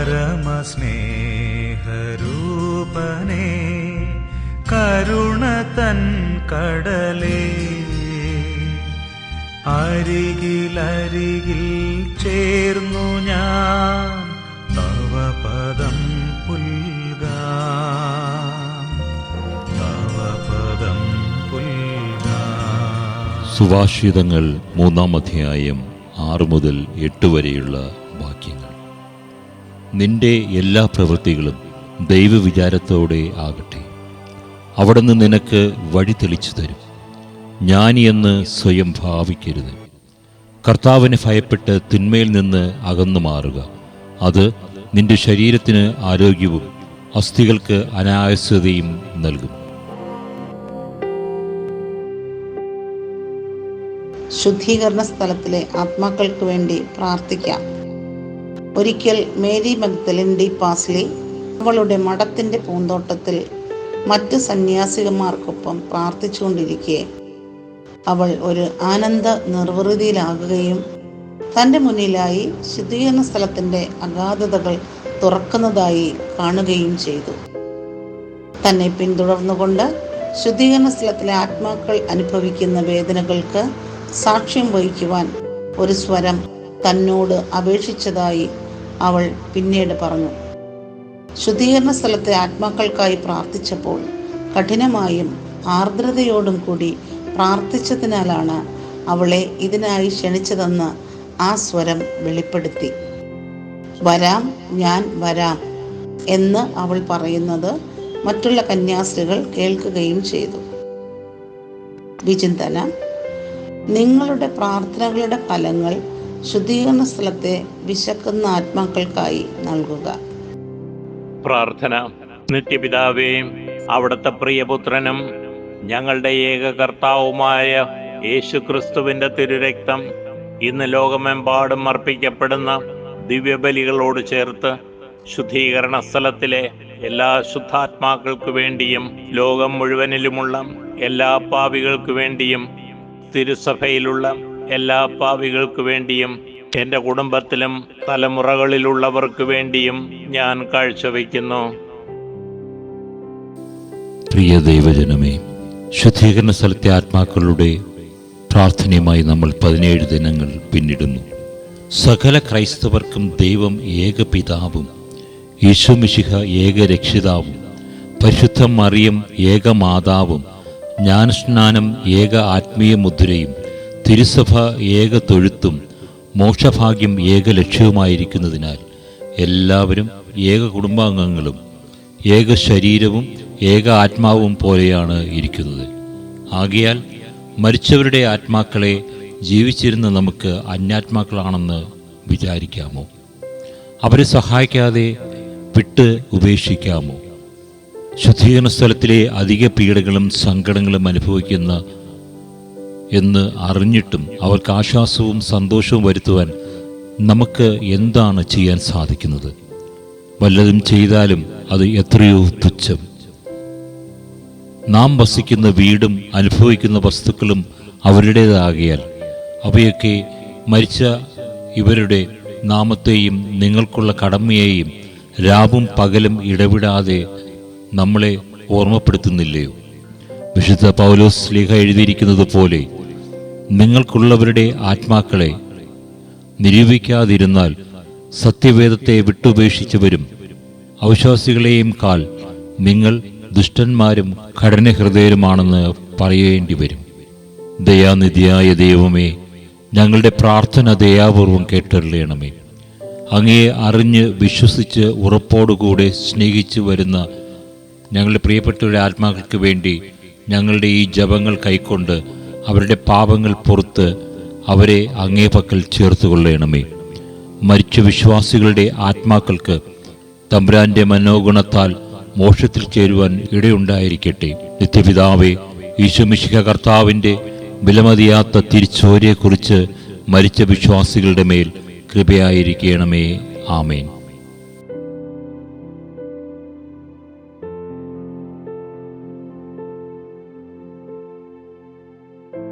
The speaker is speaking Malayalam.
പരമസ്നേഹരൂപനേ, കരുണ തൻ കടലേ, അരികിലരികിൽ ചേർന്നു ഞാൻ തവ പദം പുൽകാം, തവ പദം പുൽകാം. സുഭാഷിതങ്ങൾ 3-ാം അധ്യായം 6 മുതൽ 8 വരെയുള്ള വാക്യങ്ങൾ. നിന്റെ എല്ലാ പ്രവൃത്തികളും ദൈവവിചാരത്തോടെ ആകട്ടെ. അവിടുന്ന് നിനക്ക് വഴി തെളിച്ചു തരും. ജ്ഞാനിയെന്ന് സ്വയം ഭാവിക്കരുത്. കർത്താവിനെ ഭയപ്പെട്ട് തിന്മയിൽ നിന്ന് അകന്നു മാറുക. അത് നിന്റെ ശരീരത്തിന് ആരോഗ്യവും അസ്ഥികൾക്ക് അനായാസ്യതയും നൽകും. ശുദ്ധീകരണ സ്ഥലത്തിലെ ആത്മാക്കൾക്ക് വേണ്ടി പ്രാർത്ഥിക്കാം. ഒരിക്കൽ മേരി മഗ്ദലിൻ ഡി പാസ്ലി അവളുടെ മഠത്തിൻ്റെ പൂന്തോട്ടത്തിൽ മറ്റ് സന്യാസികന്മാർക്കൊപ്പം പ്രാർത്ഥിച്ചുകൊണ്ടിരിക്കെ അവൾ ഒരു ആനന്ദ നിർവൃതിയിലാകുകയും തൻ്റെ മുന്നിലായി ശുദ്ധീകരണ സ്ഥലത്തിൻ്റെ അഗാധതകൾ തുറക്കുന്നതായി കാണുകയും ചെയ്തു. തന്നെ പിന്തുടർന്നുകൊണ്ട് ശുദ്ധീകരണ സ്ഥലത്തിലെ ആത്മാക്കൾ അനുഭവിക്കുന്ന വേദനകൾക്ക് സാക്ഷ്യം വഹിക്കുവാൻ ഒരു സ്വരം തന്നോട് അപേക്ഷിച്ചതായി അവൾ പിന്നീട് പറഞ്ഞു. ശുദ്ധീകരണ സ്ഥലത്തെ ആത്മാക്കൾക്കായി പ്രാർത്ഥിച്ചപ്പോൾ കഠിനമായും ആർദ്രതയോടും കൂടി പ്രാർത്ഥിച്ചതിനാലാണ് അവളെ ഇതിനായി ക്ഷണിച്ചതെന്ന് ആ സ്വരം വെളിപ്പെടുത്തി. വരാം, ഞാൻ വരാം എന്ന് അവൾ പറയുന്നത് മറ്റുള്ള കന്യാസ്ത്രീകൾ കേൾക്കുകയും ചെയ്തു. വിചിന്തനം: നിങ്ങളുടെ പ്രാർത്ഥനകളുടെ ഫലങ്ങൾ ശുദ്ധീകരണ സ്ഥലത്തെ വിശക്കുന്ന ആത്മാക്കൾക്കായി നൽകുക. പ്രാർത്ഥന. നിത്യപിതാവേ, അവിടുത്തെ പ്രിയപുത്രനും ഞങ്ങളുടെ ഏക കർത്താവുമായ യേശുക്രിസ്തുവിന്റെ തിരുരക്തം ഇന്ന് ലോകമെമ്പാടും അർപ്പിക്കപ്പെടുന്ന ദിവ്യബലികളോട് ചേർത്ത് ശുദ്ധീകരണ സ്ഥലത്തിലെ എല്ലാ ശുദ്ധാത്മാക്കൾക്കു വേണ്ടിയും ലോകം മുഴുവനിലുമുള്ള എല്ലാ പാപികൾക്കു വേണ്ടിയും തിരുസഭയിലുള്ള എല്ലാ പാപികൾക്കു വേണ്ടിയും എൻ്റെ കുടുംബത്തിലും തലമുറകളിലുള്ളവർക്ക് വേണ്ടിയും ഞാൻ കാഴ്ചവെക്കുന്നു. പ്രിയ ദൈവജനമേ, ശുദ്ധീകരണ സ്ഥലത്തെ ആത്മാക്കളുടെ പ്രാർത്ഥനയുമായി നമ്മൾ 17 ദിനങ്ങൾ പിന്നിടുന്നു. സകല ക്രൈസ്തവർക്കും ദൈവം ഏക പിതാവും യേശു മിശിഹ ഏക രക്ഷിതാവും പരിശുദ്ധ മറിയം ഏക മാതാവും ജ്ഞാനസ്നാനം ഏക ആത്മീയ മുദ്രയും തിരുസഭ ഏക തൊഴുത്തും മോക്ഷഭാഗ്യം ഏക ലക്ഷ്യവുമായിരിക്കുന്നതിനാൽ എല്ലാവരും ഏക കുടുംബാംഗങ്ങളും ഏക ശരീരവും ഏക ആത്മാവും പോലെയാണ് ഇരിക്കുന്നത്. ആകയാൽ മരിച്ചവരുടെ ആത്മാക്കളെ ജീവിച്ചിരുന്ന നമുക്ക് അന്യാത്മാക്കളാണെന്ന് വിചാരിക്കാമോ? അവരെ സഹായിക്കാതെ വിട്ട് ഉപേക്ഷിക്കാമോ? ശുദ്ധീകരണ സ്ഥലത്തിലെ അധിക പീഡകളും സങ്കടങ്ങളും അനുഭവിക്കുന്ന എന്ന് അറിഞ്ഞിട്ടും അവർക്ക് ആശ്വാസവും സന്തോഷവും വരുത്തുവാൻ നമുക്ക് എന്താണ് ചെയ്യാൻ സാധിക്കുന്നത്? വല്ലതും ചെയ്താലും അത് എത്രയോ തുച്ഛം. നാം വസിക്കുന്ന വീടും അനുഭവിക്കുന്ന വസ്തുക്കളും അവരുടേതാകിയാൽ അവയൊക്കെ മരിച്ച ഇവരുടെ നാമത്തെയും നിങ്ങൾക്കുള്ള കടമയെയും രാവും പകലും ഇടവിടാതെ നമ്മളെ ഓർമ്മപ്പെടുത്തുന്നില്ലയോ? വിശുദ്ധ പൗലോസ് ശ്ലീഹ എഴുതിയിരിക്കുന്നത് പോലെ നിങ്ങൾക്കുള്ളവരുടെ ആത്മാക്കളെ നിരൂപിക്കാതിരുന്നാൽ സത്യവേദത്തെ വിട്ടുപേക്ഷിച്ചവരും അവിശ്വാസികളെയും കാൽ നിങ്ങൾ ദുഷ്ടന്മാരും കഠിനഹൃദയരുമാണെന്ന് പറയേണ്ടി വരും. ദയാനിധിയായ ദൈവമേ, ഞങ്ങളുടെ പ്രാർത്ഥന ദയാപൂർവം കേട്ടറിയണമേ. അങ്ങയെ അറിഞ്ഞ് വിശ്വസിച്ച് ഉറപ്പോടുകൂടെ സ്നേഹിച്ചു വരുന്ന ഞങ്ങളുടെ പ്രിയപ്പെട്ടവരുടെ ആത്മാക്കൾക്ക് വേണ്ടി ഞങ്ങളുടെ ഈ ജപങ്ങൾ കൈക്കൊണ്ട് അവരുടെ പാപങ്ങൾ പുറത്ത് അവരെ അങ്ങേ പക്കൽ ചേർത്തുകൊള്ളണമേ. മരിച്ച വിശ്വാസികളുടെ ആത്മാക്കൾക്ക് തമ്പുരാന്റെ മനോഗുണത്താൽ മോക്ഷത്തിൽ ചേരുവാൻ ഇടയുണ്ടായിരിക്കട്ടെ. നിത്യപിതാവേ, ഈശോ മിശിഹ കർത്താവിൻ്റെ വിലമതിയാത്ത തിരിച്ചോരെക്കുറിച്ച് മരിച്ച വിശ്വാസികളുടെ മേൽ കൃപയായിരിക്കണമേ. ആമേൻ.